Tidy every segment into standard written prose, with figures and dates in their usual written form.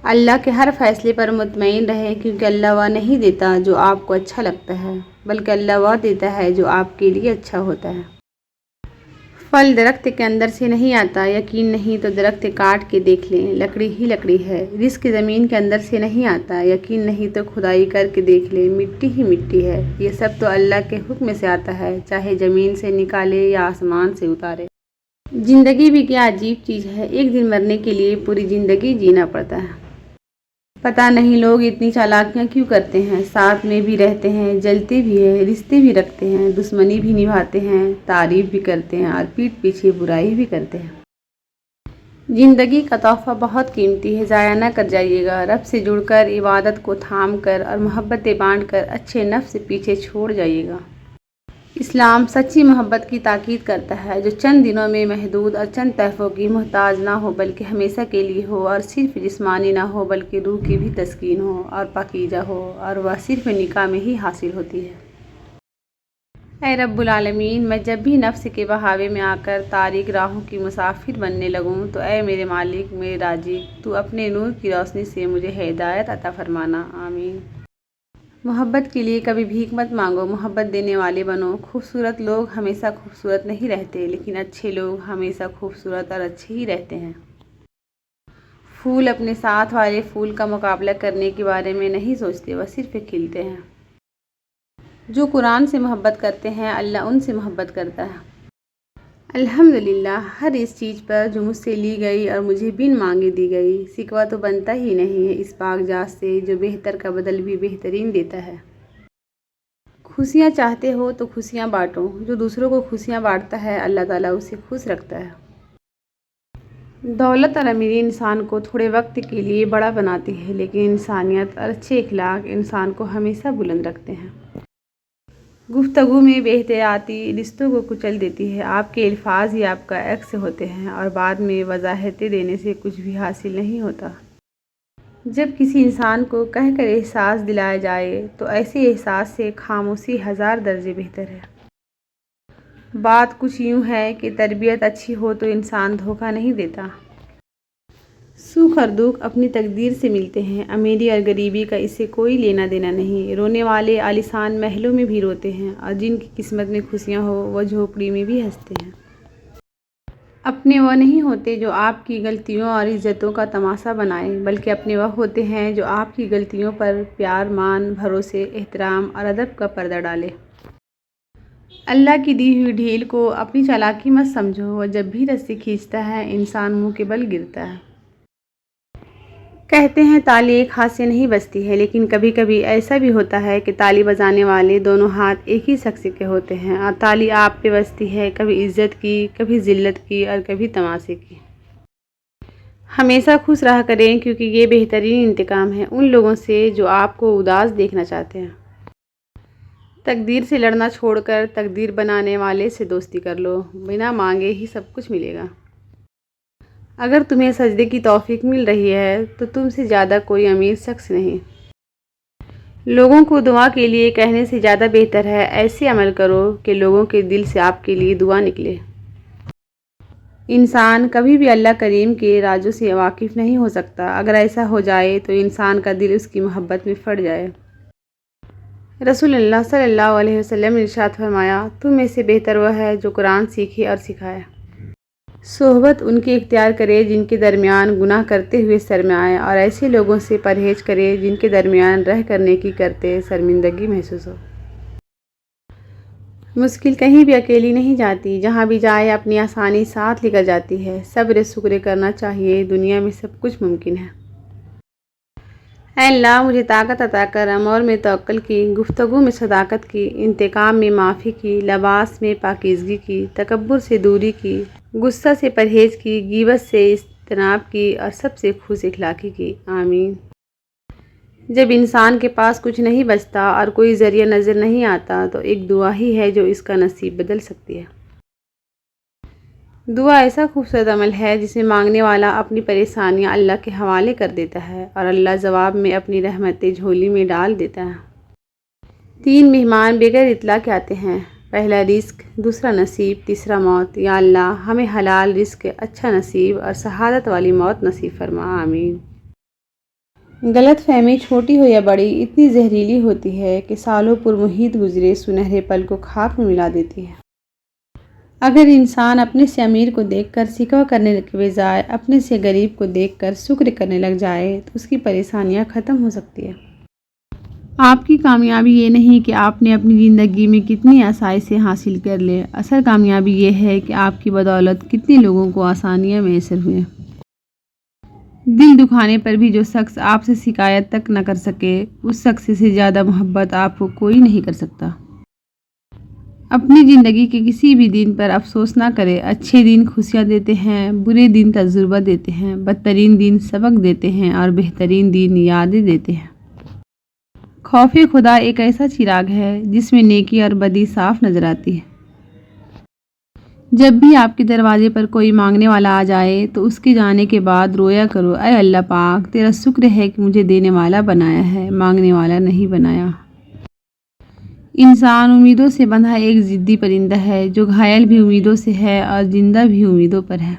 اللہ کے ہر فیصلے پر مطمئن رہیں، کیونکہ اللہ وہ نہیں دیتا جو آپ کو اچھا لگتا ہے، بلکہ اللہ وہ دیتا ہے جو آپ کے لیے اچھا ہوتا ہے۔ پھل درخت کے اندر سے نہیں آتا، یقین نہیں تو درخت کاٹ کے دیکھ لیں، لکڑی ہی لکڑی ہے۔ رزق زمین کے اندر سے نہیں آتا، یقین نہیں تو کھدائی کر کے دیکھ لیں، مٹی ہی مٹی ہے۔ یہ سب تو اللہ کے حکم سے آتا ہے، چاہے زمین سے نکالے یا آسمان سے اتارے۔ زندگی بھی کیا عجیب چیز ہے، ایک دن مرنے کے لیے پوری زندگی جینا پڑتا ہے۔ پتہ نہیں لوگ اتنی چالاکیاں کیوں کرتے ہیں، ساتھ میں بھی رہتے ہیں، جلتے بھی ہیں، رشتے بھی رکھتے ہیں، دشمنی بھی نبھاتے ہیں، تعریف بھی کرتے ہیں اور پیٹھ پیچھے برائی بھی کرتے ہیں۔ زندگی کا تحفہ بہت قیمتی ہے، ضائع نہ کر جائیے گا۔ رب سے جڑ کر، عبادت کو تھام کر اور محبتیں بانٹ کر اچھے نفس پیچھے چھوڑ جائیے گا۔ اسلام سچی محبت کی تاکید کرتا ہے، جو چند دنوں میں محدود اور چند تحفوں کی محتاج نہ ہو بلکہ ہمیشہ کے لیے ہو، اور صرف جسمانی نہ ہو بلکہ روح کی بھی تسکین ہو اور پاکیزہ ہو، اور وہ صرف نکاح میں ہی حاصل ہوتی ہے۔ اے رب العالمین، میں جب بھی نفس کے بہاوے میں آ کر تاریک راہوں کی مسافر بننے لگوں تو اے میرے مالک، میرے رازق، تو اپنے نور کی روشنی سے مجھے ہدایت عطا فرمانا، آمین۔ محبت کے لیے کبھی بھیک مت مانگو، محبت دینے والے بنو۔ خوبصورت لوگ ہمیشہ خوبصورت نہیں رہتے، لیکن اچھے لوگ ہمیشہ خوبصورت اور اچھے ہی رہتے ہیں۔ پھول اپنے ساتھ والے پھول کا مقابلہ کرنے کے بارے میں نہیں سوچتے، وہ صرف کھلتے ہیں۔ جو قرآن سے محبت کرتے ہیں، اللہ ان سے محبت کرتا ہے۔ الحمدللہ ہر اس چیز پر جو مجھ سے لی گئی اور مجھے بن مانگے دی گئی، شکوہ تو بنتا ہی نہیں ہے اس پاک ذات سے جو بہتر کا بدل بھی بہترین دیتا ہے۔ خوشیاں چاہتے ہو تو خوشیاں بانٹو، جو دوسروں کو خوشیاں بانٹتا ہے اللہ تعالیٰ اسے خوش رکھتا ہے۔ دولت اور امیری انسان کو تھوڑے وقت کے لیے بڑا بناتی ہے، لیکن انسانیت اور اچھے اخلاق انسان کو ہمیشہ بلند رکھتے ہیں۔ گفتگو میں بے احتیاطی رشتوں کو کچل دیتی ہے، آپ کے الفاظ ہی آپ کا عکس ہوتے ہیں اور بعد میں وضاحتیں دینے سے کچھ بھی حاصل نہیں ہوتا۔ جب کسی انسان کو کہہ کر احساس دلایا جائے تو ایسے احساس سے خاموشی ہزار درجے بہتر ہے۔ بات کچھ یوں ہے کہ تربیت اچھی ہو تو انسان دھوکہ نہیں دیتا۔ سکھ اور دکھ اپنی تقدیر سے ملتے ہیں، امیری اور غریبی کا اس سے کوئی لینا دینا نہیں۔ رونے والے عالیشان محلوں میں بھی روتے ہیں، اور جن کی قسمت میں خوشیاں ہو وہ جھوپڑی میں بھی ہنستے ہیں۔ اپنے وہ نہیں ہوتے جو آپ کی غلطیوں اور عزتوں کا تماشا بنائیں، بلکہ اپنے وہ ہوتے ہیں جو آپ کی غلطیوں پر پیار، مان، بھروسے، احترام اور ادب کا پردہ ڈالیں۔ اللہ کی دی ہوئی ڈھیل کو اپنی چالاکی مت سمجھو، وہ جب بھی رسی کھینچتا ہے انسان منہ کے بل گرتا ہے۔ کہتے ہیں تالی ایک ہاتھ سے نہیں بجتی ہے، لیکن کبھی کبھی ایسا بھی ہوتا ہے کہ تالی بجانے والے دونوں ہاتھ ایک ہی شخص کے ہوتے ہیں، اور تالی آپ پہ بجتی ہے کبھی عزت کی، کبھی ذلت کی اور کبھی تماشے کی۔ ہمیشہ خوش رہا کریں، کیونکہ یہ بہترین انتقام ہے ان لوگوں سے جو آپ کو اداس دیکھنا چاہتے ہیں۔ تقدیر سے لڑنا چھوڑ کر تقدیر بنانے والے سے دوستی کر لو، بنا مانگے ہی سب کچھ ملے گا۔ اگر تمہیں سجدے کی توفیق مل رہی ہے تو تم سے زیادہ کوئی امیر شخص نہیں۔ لوگوں کو دعا کے لیے کہنے سے زیادہ بہتر ہے ایسے عمل کرو کہ لوگوں کے دل سے آپ کے لیے دعا نکلے۔ انسان کبھی بھی اللہ کریم کے رازوں سے واقف نہیں ہو سکتا، اگر ایسا ہو جائے تو انسان کا دل اس کی محبت میں پھٹ جائے۔ رسول اللہ صلی اللہ علیہ وسلم نے ارشاد فرمایا، تم میں سے بہتر وہ ہے جو قرآن سیکھے اور سکھائے۔ صحبت ان کے اختیار کرے جن کے درمیان گناہ کرتے ہوئے شرم آئے، اور ایسے لوگوں سے پرہیز کرے جن کے درمیان رہ کر نیکی کرتے شرمندگی محسوس ہو۔ مشکل کہیں بھی اکیلی نہیں جاتی، جہاں بھی جائے اپنی آسانی ساتھ لے کر جاتی ہے۔ صبر شکر کرنا چاہیے، دنیا میں سب کچھ ممکن ہے۔ اے اللہ مجھے طاقت عطا کر، امور میں توکل کی، گفتگو میں صداقت کی، انتقام میں معافی کی، لباس میں پاکیزگی کی، تکبر سے دوری کی، غصہ سے پرہیز کی، غیبت سے اجتناب کی، اور سب سے خوش اخلاقی کی، آمین۔ جب انسان کے پاس کچھ نہیں بچتا اور کوئی ذریعہ نظر نہیں آتا تو ایک دعا ہی ہے جو اس کا نصیب بدل سکتی ہے۔ دعا ایسا خوبصورت عمل ہے جسے مانگنے والا اپنی پریشانیاں اللہ کے حوالے کر دیتا ہے، اور اللہ جواب میں اپنی رحمتیں جھولی میں ڈال دیتا ہے۔ 3 مہمان بغیر اطلاع کے آتے ہیں، پہلا رزق، دوسرا نصیب، تیسرا موت۔ یا اللہ ہمیں حلال رزق، اچھا نصیب اور شہادت والی موت نصیب فرما، آمین۔ غلط فہمی چھوٹی ہو یا بڑی اتنی زہریلی ہوتی ہے کہ سالوں پر محیط گزرے سنہرے پل کو خاک میں ملا دیتی ہے۔ اگر انسان اپنے سے امیر کو دیکھ کر شکوہ کرنے کے بجائے اپنے سے غریب کو دیکھ کر شکر کرنے لگ جائے تو اس کی پریشانیاں ختم ہو سکتی ہیں۔ آپ کی کامیابی یہ نہیں کہ آپ نے اپنی زندگی میں کتنی آسائشیں حاصل کر لیں، اصل کامیابی یہ ہے کہ آپ کی بدولت کتنے لوگوں کو آسانیاں میسر ہوئیں۔ دل دکھانے پر بھی جو شخص آپ سے شکایت تک نہ کر سکے، اس شخص سے زیادہ محبت آپ کو کوئی نہیں کر سکتا۔ اپنی زندگی کے کسی بھی دن پر افسوس نہ کریں۔ اچھے دن خوشیاں دیتے ہیں، برے دن تجربہ دیتے ہیں، بدترین دن سبق دیتے ہیں اور بہترین دن یادیں دیتے ہیں۔ خوف خدا ایک ایسا چراغ ہے جس میں نیکی اور بدی صاف نظر آتی ہے۔ جب بھی آپ کے دروازے پر کوئی مانگنے والا آ جائے تو اس کے جانے کے بعد رویا کرو، اے اللہ پاک، تیرا شکر ہے کہ مجھے دینے والا بنایا ہے، مانگنے والا نہیں بنایا۔ انسان امیدوں سے بندھا ایک ضدی پرندہ ہے جو گھائل بھی امیدوں سے ہے اور زندہ بھی امیدوں پر ہے۔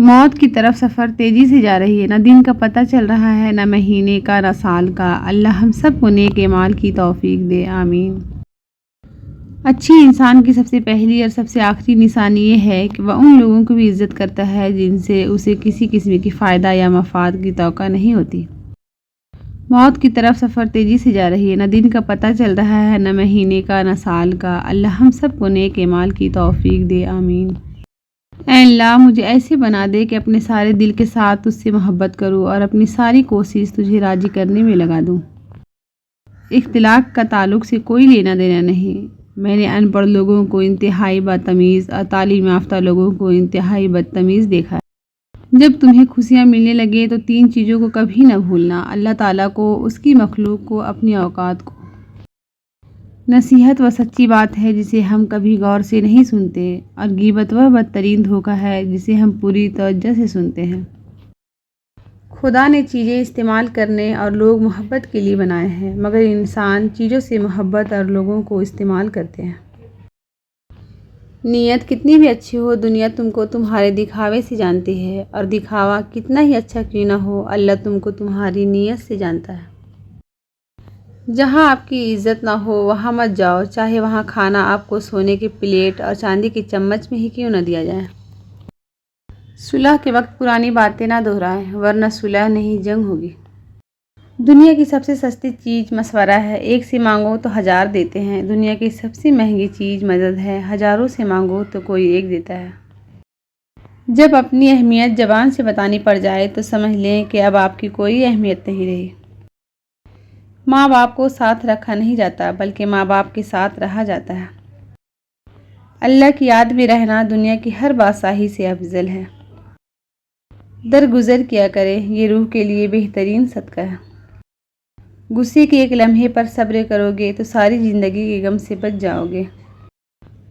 موت کی طرف سفر تیزی سے جا رہی ہے، نہ دن کا پتہ چل رہا ہے، نہ مہینے کا، نہ سال کا۔ اللہ ہم سب کو نیک اعمال کی توفیق دے، آمین۔ اچھی انسان کی سب سے پہلی اور سب سے آخری نشانی یہ ہے کہ وہ ان لوگوں کی بھی عزت کرتا ہے جن سے اسے کسی قسم کی فائدہ یا مفاد کی توقع نہیں ہوتی۔ موت کی طرف سفر تیزی سے جا رہی ہے، نہ دن کا پتہ چل رہا ہے، نہ مہینے کا، نہ سال کا۔ اللہ ہم سب کو نیک اعمال کی توفیق دے، آمین۔ اے اللہ، مجھے ایسے بنا دے کہ اپنے سارے دل کے ساتھ تجھ سے محبت کروں اور اپنی ساری کوشش تجھے راضی کرنے میں لگا دوں۔ اختلاق کا تعلق سے کوئی لینا دینا نہیں۔ میں نے ان پڑھ لوگوں کو انتہائی بدتمیز اور تعلیم یافتہ لوگوں کو انتہائی بدتمیز دیکھا ہے۔ جب تمہیں خوشیاں ملنے لگے تو 3 چیزوں کو کبھی نہ بھولنا: اللہ تعالیٰ کو، اس کی مخلوق کو، اپنی اوقات کو۔ نصیحت وہ سچی بات ہے جسے ہم کبھی غور سے نہیں سنتے، اور غیبت وہ بدترین دھوکہ ہے جسے ہم پوری توجہ سے سنتے ہیں۔ خدا نے چیزیں استعمال کرنے اور لوگ محبت کے لیے بنائے ہیں، مگر انسان چیزوں سے محبت اور لوگوں کو استعمال کرتے ہیں۔ نیت کتنی بھی اچھی ہو، دنیا تم کو تمہارے دکھاوے سے جانتی ہے، اور دکھاوا کتنا ہی اچھا کیوں نہ ہو، اللہ تم کو تمہاری نیت سے جانتا ہے۔ جہاں آپ کی عزت نہ ہو وہاں مت جاؤ، چاہے وہاں کھانا آپ کو سونے کی پلیٹ اور چاندی کی چمچ میں ہی کیوں نہ دیا جائے۔ صلح کے وقت پرانی باتیں نہ دہرائیں، ورنہ صلح نہیں جنگ ہوگی۔ دنیا کی سب سے سستی چیز مشورہ ہے، 1 سے مانگو تو 1000 دیتے ہیں۔ دنیا کی سب سے مہنگی چیز مدد ہے، ہزاروں سے مانگو تو کوئی 1 دیتا ہے۔ جب اپنی اہمیت زبان سے بتانی پڑ جائے تو سمجھ لیں کہ اب آپ کی کوئی اہمیت نہیں رہی۔ ماں باپ کو ساتھ رکھا نہیں جاتا بلکہ ماں باپ کے ساتھ رہا جاتا ہے۔ اللہ کی یاد میں رہنا دنیا کی ہر بادشاہی سے افضل ہے۔ درگزر کیا کریں، یہ روح کے لیے بہترین صدقہ ہے۔ غصے کے ایک لمحے پر صبر کرو گے تو ساری زندگی کے غم سے بچ جاؤ گے۔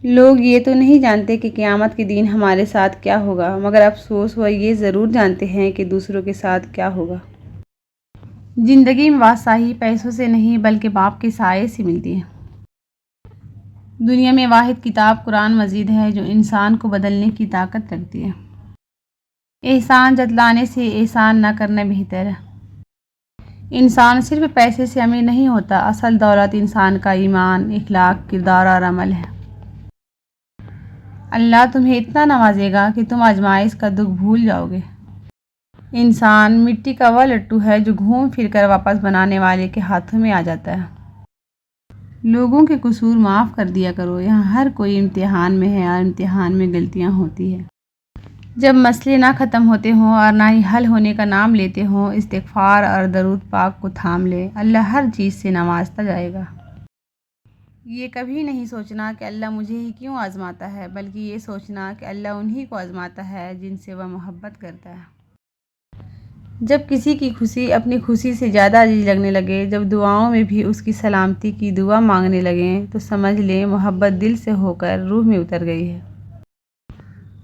لوگ یہ تو نہیں جانتے کہ قیامت کے دن ہمارے ساتھ کیا ہوگا، مگر افسوس وہ یہ ضرور جانتے ہیں کہ دوسروں کے ساتھ کیا ہوگا۔ زندگی میں بادشاہی پیسوں سے نہیں بلکہ باپ کے سائے سے ملتی ہے۔ دنیا میں واحد کتاب قرآن مجید ہے جو انسان کو بدلنے کی طاقت رکھتی ہے۔ احسان جتلانے سے احسان نہ کرنا بہتر ہے۔ انسان صرف پیسے سے امیر نہیں ہوتا، اصل دولت انسان کا ایمان، اخلاق، کردار اور عمل ہے۔ اللہ تمہیں اتنا نوازے گا کہ تم آزمائش کا دکھ بھول جاؤ گے۔ انسان مٹی کا وہ لٹو ہے جو گھوم پھر کر واپس بنانے والے کے ہاتھوں میں آ جاتا ہے۔ لوگوں کے قصور معاف کر دیا کرو، یہاں ہر کوئی امتحان میں ہے اور امتحان میں غلطیاں ہوتی ہیں۔ جب مسئلے نہ ختم ہوتے ہوں اور نہ ہی حل ہونے کا نام لیتے ہوں، استغفار اور درود پاک کو تھام لے، اللہ ہر چیز سے نوازتا جائے گا۔ یہ کبھی نہیں سوچنا کہ اللہ مجھے ہی کیوں آزماتا ہے، بلکہ یہ سوچنا کہ اللہ انہی کو آزماتا ہے جن سے وہ محبت کرتا ہے۔ جب کسی کی خوشی اپنی خوشی سے زیادہ عزیز لگنے لگے، جب دعاؤں میں بھی اس کی سلامتی کی دعا مانگنے لگیں، تو سمجھ لیں محبت دل سے ہو کر روح میں اتر گئی ہے۔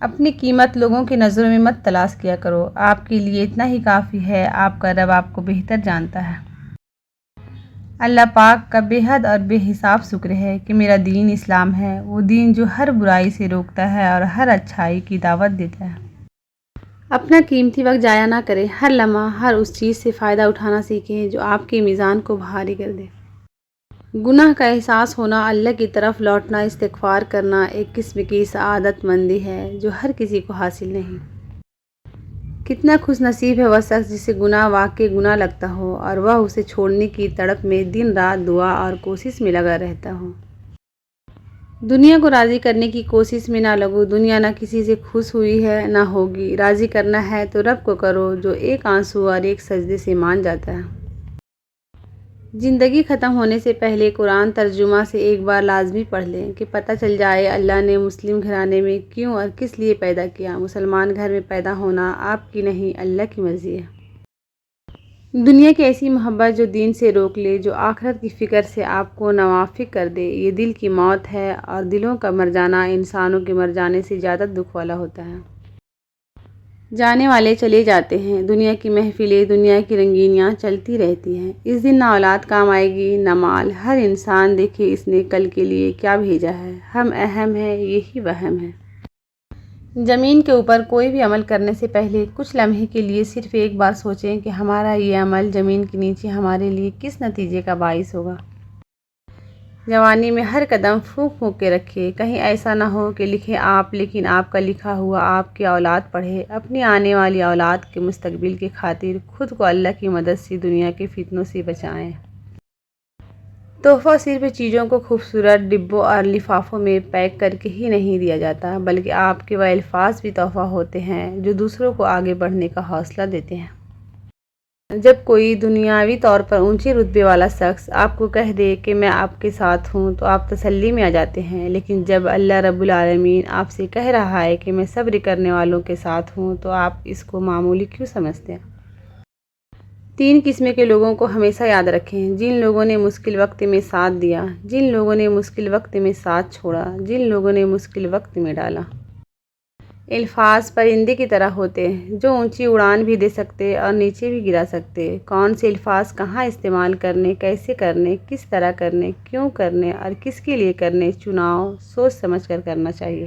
اپنی قیمت لوگوں کی نظروں میں مت تلاش کیا کرو، آپ کے لیے اتنا ہی کافی ہے، آپ کا رب آپ کو بہتر جانتا ہے۔ اللہ پاک کا بے حد اور بے حساب شکر ہے کہ میرا دین اسلام ہے، وہ دین جو ہر برائی سے روکتا ہے اور ہر اچھائی کی دعوت دیتا ہے۔ اپنا قیمتی وقت ضائع نہ کریں، ہر لمحہ ہر اس چیز سے فائدہ اٹھانا سیکھیں جو آپ کے میزان کو بھاری کر دے۔ گناہ کا احساس ہونا، اللہ کی طرف لوٹنا، استغفار کرنا ایک قسم کی سعادت مندی ہے جو ہر کسی کو حاصل نہیں۔ کتنا خوش نصیب ہے وہ شخص جسے گناہ واقعی گناہ لگتا ہو اور وہ اسے چھوڑنے کی تڑپ میں دن رات دعا اور کوشش میں لگا رہتا ہو۔ دنیا کو راضی کرنے کی کوشش میں نہ لگو، دنیا نہ کسی سے خوش ہوئی ہے نہ ہوگی۔ راضی کرنا ہے تو رب کو کرو جو ایک آنسو اور ایک سجدے سے مان جاتا ہے۔ زندگی ختم ہونے سے پہلے قرآن ترجمہ سے ایک بار لازمی پڑھ لیں کہ پتہ چل جائے اللہ نے مسلم گھرانے میں کیوں اور کس لیے پیدا کیا۔ مسلمان گھر میں پیدا ہونا آپ کی نہیں اللہ کی مرضی ہے۔ دنیا کی ایسی محبت جو دین سے روک لے، جو آخرت کی فکر سے آپ کو نوافق کر دے، یہ دل کی موت ہے، اور دلوں کا مر جانا انسانوں کے مر جانے سے زیادہ دکھ والا ہوتا ہے۔ جانے والے چلے جاتے ہیں، دنیا کی محفلیں، دنیا کی رنگینیاں چلتی رہتی ہیں۔ اس دن نہ اولاد کام آئے گی نہ مال، ہر انسان دیکھے اس نے کل کے لیے کیا بھیجا ہے۔ ہم اہم ہیں، یہی وہم ہے۔ زمین کے اوپر کوئی بھی عمل کرنے سے پہلے کچھ لمحے کے لیے صرف ایک بار سوچیں کہ ہمارا یہ عمل زمین کے نیچے ہمارے لیے کس نتیجے کا باعث ہوگا۔ جوانی میں ہر قدم پھونک پھونک کے رکھے، کہیں ایسا نہ ہو کہ لکھیں آپ لیکن آپ کا لکھا ہوا آپ کی اولاد پڑھے۔ اپنی آنے والی اولاد کے مستقبل کی خاطر خود کو اللہ کی مدد سے دنیا کے فتنوں سے بچائیں۔ تحفہ صرف چیزوں کو خوبصورت ڈبوں اور لفافوں میں پیک کر کے ہی نہیں دیا جاتا، بلکہ آپ کے وہ الفاظ بھی تحفہ ہوتے ہیں جو دوسروں کو آگے بڑھنے کا حوصلہ دیتے ہیں۔ جب کوئی دنیاوی طور پر اونچے رتبے والا شخص آپ کو کہہ دے کہ میں آپ کے ساتھ ہوں تو آپ تسلی میں آ جاتے ہیں، لیکن جب اللہ رب العالمین آپ سے کہہ رہا ہے کہ میں صبر کرنے والوں کے ساتھ ہوں تو آپ اس کو معمولی کیوں سمجھتے ہیں؟ 3 قسم کے لوگوں کو ہمیشہ یاد رکھیں: جن لوگوں نے مشکل وقت میں ساتھ دیا، جن لوگوں نے مشکل وقت میں ساتھ چھوڑا، جن لوگوں نے مشکل وقت میں ڈالا۔ الفاظ پرندے کی طرح ہوتے ہیں جو اونچی اڑان بھی دے سکتے اور نیچے بھی گرا سکتے۔ کون سے الفاظ کہاں استعمال کرنے، کیسے کرنے، کس طرح کرنے، کیوں کرنے اور کس کے لیے کرنے، چناؤ سوچ سمجھ کر کرنا چاہیے۔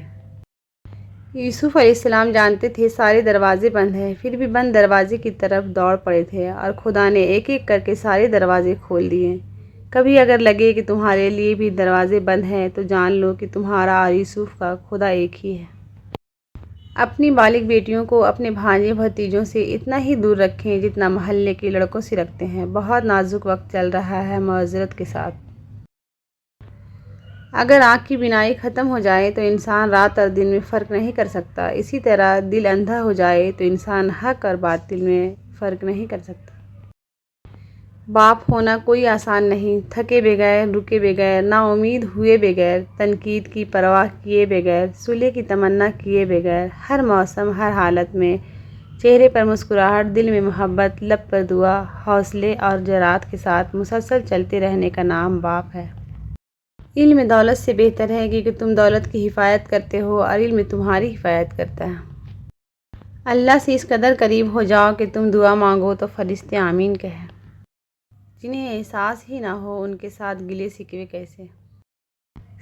یوسف علیہ السلام جانتے تھے سارے دروازے بند ہیں، پھر بھی بند دروازے کی طرف دوڑ پڑے تھے اور خدا نے ایک ایک کر کے سارے دروازے کھول دیے۔ کبھی اگر لگے کہ تمہارے لیے بھی دروازے بند ہیں تو جان لو کہ تمہارا اور یوسف کا خدا ایک ہی ہے۔ اپنی بالغ بیٹیوں کو اپنے بھانجے بھتیجوں سے اتنا ہی دور رکھیں جتنا محلے کے لڑکوں سے رکھتے ہیں۔ بہت نازک وقت چل رہا ہے، معذرت کے ساتھ۔ اگر آنکھ کی بینائی ختم ہو جائے تو انسان رات اور دن میں فرق نہیں کر سکتا، اسی طرح دل اندھا ہو جائے تو انسان حق اور باطل میں فرق نہیں کر سکتا۔ باپ ہونا کوئی آسان نہیں، تھکے بغیر، رکے بغیر، نا امید ہوئے بغیر، تنقید کی پرواہ کیے بغیر، صلح کی تمنا کیے بغیر، ہر موسم ہر حالت میں چہرے پر مسکراہٹ، دل میں محبت، لب پر دعا، حوصلے اور جرأت کے ساتھ مسلسل چلتے رہنے کا نام باپ ہے۔ علم دولت سے بہتر ہے کیونکہ تم دولت کی حفاظت کرتے ہو اور علم تمہاری حفاظت کرتا ہے۔ اللہ سے اس قدر قریب ہو جاؤ کہ تم دعا مانگو تو فرشتے آمین کہیں۔ جنہیں احساس ہی نہ ہو ان کے ساتھ گلے شکوے کیسے۔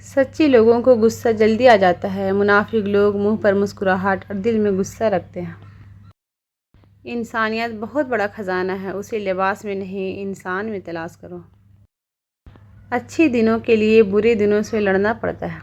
سچے لوگوں کو غصہ جلدی آ جاتا ہے، منافق لوگ منہ پر مسکراہٹ اور دل میں غصہ رکھتے ہیں۔ انسانیت بہت بڑا خزانہ ہے، اسے لباس میں نہیں انسان میں تلاش کرو۔ اچھے دنوں کے لیے برے دنوں سے لڑنا پڑتا ہے۔